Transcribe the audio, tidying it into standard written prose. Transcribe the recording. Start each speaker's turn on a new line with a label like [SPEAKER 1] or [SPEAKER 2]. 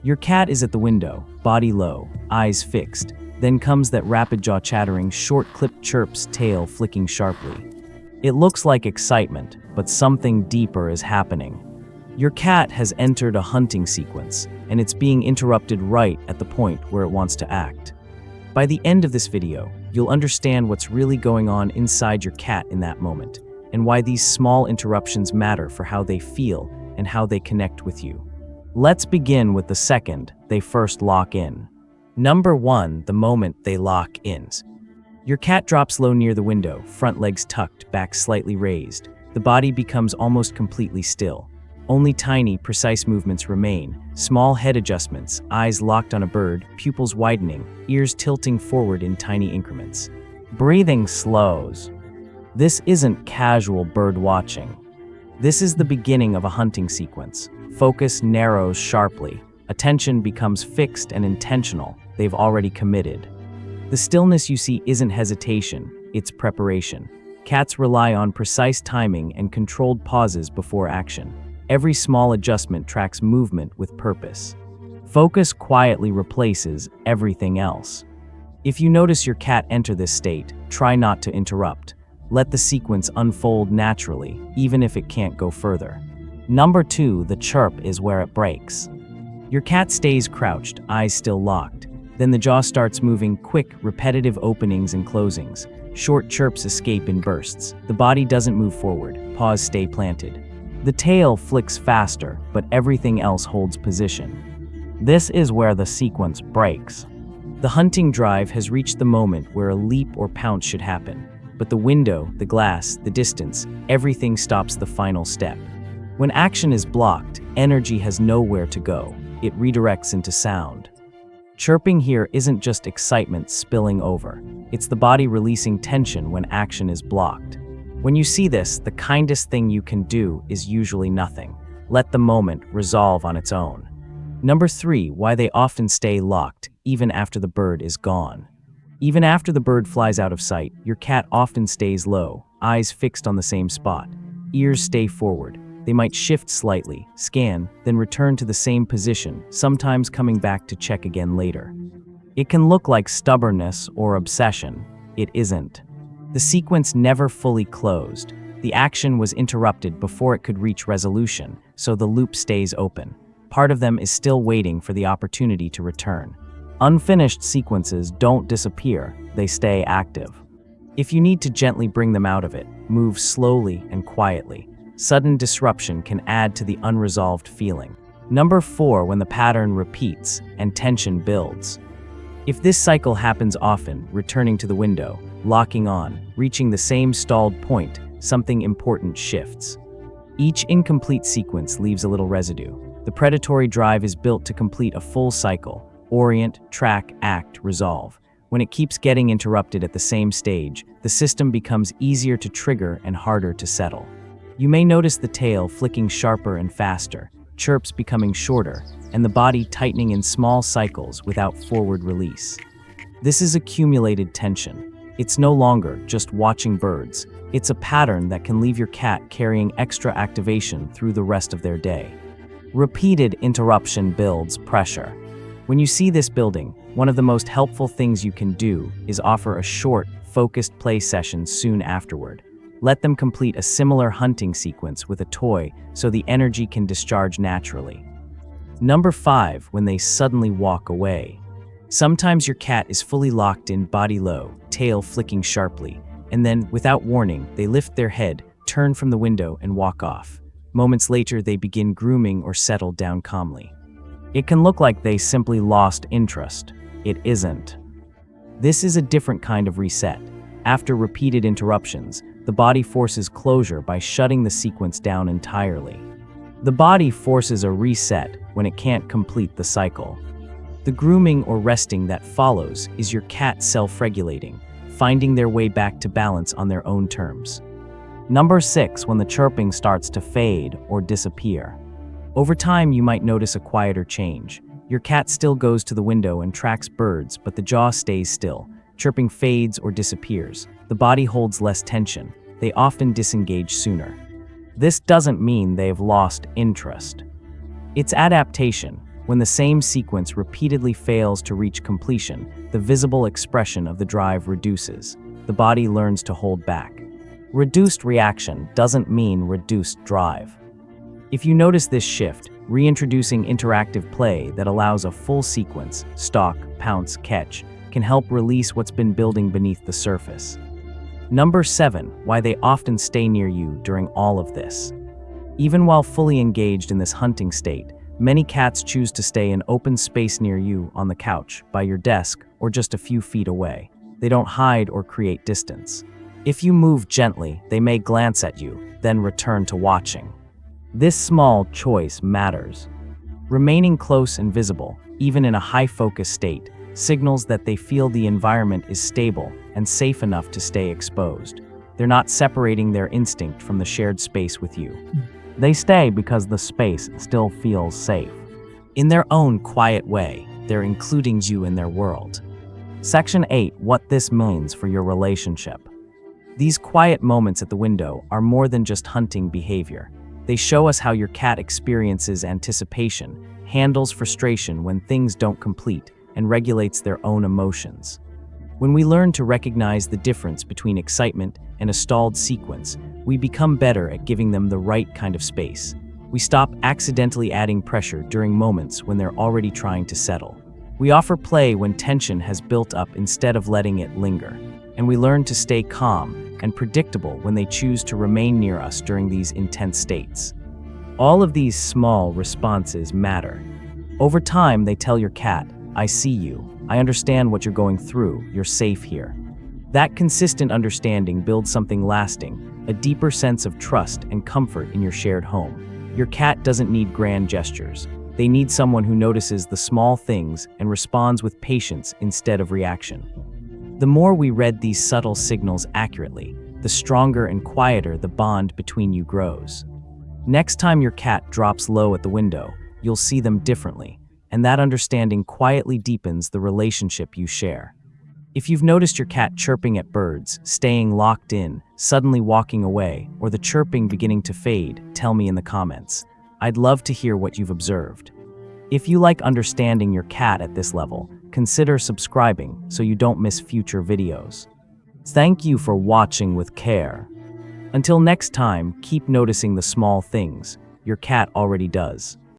[SPEAKER 1] Your cat is at the window, body low, eyes fixed. Then comes that rapid jaw chattering, short-clipped chirps, tail flicking sharply. It looks like excitement, but something deeper is happening. Your cat has entered a hunting sequence, and it's being interrupted right at the point where it wants to act. By the end of this video, you'll understand what's really going on inside your cat in that moment, and why these small interruptions matter for how they feel and how they connect with you. Let's begin with the second they first lock in. Number 1, the moment they lock in. Your cat drops low near the window, front legs tucked, back slightly raised. The body becomes almost completely still. Only tiny, precise movements remain, small head adjustments, eyes locked on a bird, pupils widening, ears tilting forward in tiny increments. Breathing slows. This isn't casual bird watching. This is the beginning of a hunting sequence. Focus narrows sharply. Attention becomes fixed and intentional. They've already committed. The stillness you see isn't hesitation, it's preparation. Cats rely on precise timing and controlled pauses before action. Every small adjustment tracks movement with purpose. Focus quietly replaces everything else. If you notice your cat enter this state, try not to interrupt. Let the sequence unfold naturally, even if it can't go further. Number 2, the chirp is where it breaks. Your cat stays crouched, eyes still locked. Then the jaw starts moving, quick, repetitive openings and closings. Short chirps escape in bursts. The body doesn't move forward, paws stay planted. The tail flicks faster, but everything else holds position. This is where the sequence breaks. The hunting drive has reached the moment where a leap or pounce should happen, but the window, the glass, the distance, everything stops the final step. When action is blocked, energy has nowhere to go. It redirects into sound. Chirping here isn't just excitement spilling over. It's the body releasing tension when action is blocked. When you see this, the kindest thing you can do is usually nothing. Let the moment resolve on its own. Number 3, why they often stay locked, even after the bird is gone. Even after the bird flies out of sight, your cat often stays low, eyes fixed on the same spot. Ears stay forward. They might shift slightly, scan, then return to the same position, sometimes coming back to check again later. It can look like stubbornness or obsession. It isn't. The sequence never fully closed. The action was interrupted before it could reach resolution, so the loop stays open. Part of them is still waiting for the opportunity to return. Unfinished sequences don't disappear, they stay active. If you need to gently bring them out of it, move slowly and quietly. Sudden disruption can add to the unresolved feeling. Number 4, when the pattern repeats and tension builds. If this cycle happens often, returning to the window, locking on, reaching the same stalled point, something important shifts. Each incomplete sequence leaves a little residue. The predatory drive is built to complete a full cycle: orient, track, act, resolve. When it keeps getting interrupted at the same stage, the system becomes easier to trigger and harder to settle. You may notice the tail flicking sharper and faster, chirps becoming shorter, and the body tightening in small cycles without forward release. This is accumulated tension. It's no longer just watching birds. It's a pattern that can leave your cat carrying extra activation through the rest of their day. Repeated interruption builds pressure. When you see this building, one of the most helpful things you can do is offer a short, focused play session soon afterward. Let them complete a similar hunting sequence with a toy so the energy can discharge naturally. Number 5, when they suddenly walk away. Sometimes your cat is fully locked in, body low, tail flicking sharply, and then, without warning, they lift their head, turn from the window, and walk off. Moments later, they begin grooming or settle down calmly. It can look like they simply lost interest. It isn't. This is a different kind of reset. After repeated interruptions, the body forces closure by shutting the sequence down entirely. The body forces a reset when it can't complete the cycle. The grooming or resting that follows is your cat self-regulating, finding their way back to balance on their own terms. Number 6, when the chirping starts to fade or disappear. Over time, you might notice a quieter change. Your cat still goes to the window and tracks birds, but the jaw stays still. Chirping fades or disappears. The body holds less tension. They often disengage sooner. This doesn't mean they've lost interest. It's adaptation. When the same sequence repeatedly fails to reach completion, the visible expression of the drive reduces. The body learns to hold back. Reduced reaction doesn't mean reduced drive. If you notice this shift, reintroducing interactive play that allows a full sequence, stalk, pounce, catch, can help release what's been building beneath the surface. Number 7, why they often stay near you during all of this. Even while fully engaged in this hunting state, many cats choose to stay in open space near you, on the couch, by your desk, or just a few feet away. They don't hide or create distance. If you move gently, they may glance at you, then return to watching. This small choice matters. Remaining close and visible, even in a high-focus state, signals that they feel the environment is stable and safe enough to stay exposed. They're not separating their instinct from the shared space with you. They stay because the space still feels safe. In their own quiet way, they're including you in their world. Section 8, what this means for your relationship. These quiet moments at the window are more than just hunting behavior. They show us how your cat experiences anticipation, handles frustration when things don't complete, and regulates their own emotions. When we learn to recognize the difference between excitement and a stalled sequence, we become better at giving them the right kind of space. We stop accidentally adding pressure during moments when they're already trying to settle. We offer play when tension has built up instead of letting it linger. And we learn to stay calm and predictable when they choose to remain near us during these intense states. All of these small responses matter. Over time, they tell your cat, "I see you. I understand what you're going through. You're safe here." That consistent understanding builds something lasting, a deeper sense of trust and comfort in your shared home. Your cat doesn't need grand gestures. They need someone who notices the small things and responds with patience instead of reaction. The more we read these subtle signals accurately, the stronger and quieter the bond between you grows. Next time your cat drops low at the window, you'll see them differently, and that understanding quietly deepens the relationship you share. If you've noticed your cat chirping at birds, staying locked in, suddenly walking away, or the chirping beginning to fade, tell me in the comments. I'd love to hear what you've observed. If you like understanding your cat at this level, consider subscribing so you don't miss future videos. Thank you for watching with care. Until next time, keep noticing the small things your cat already does.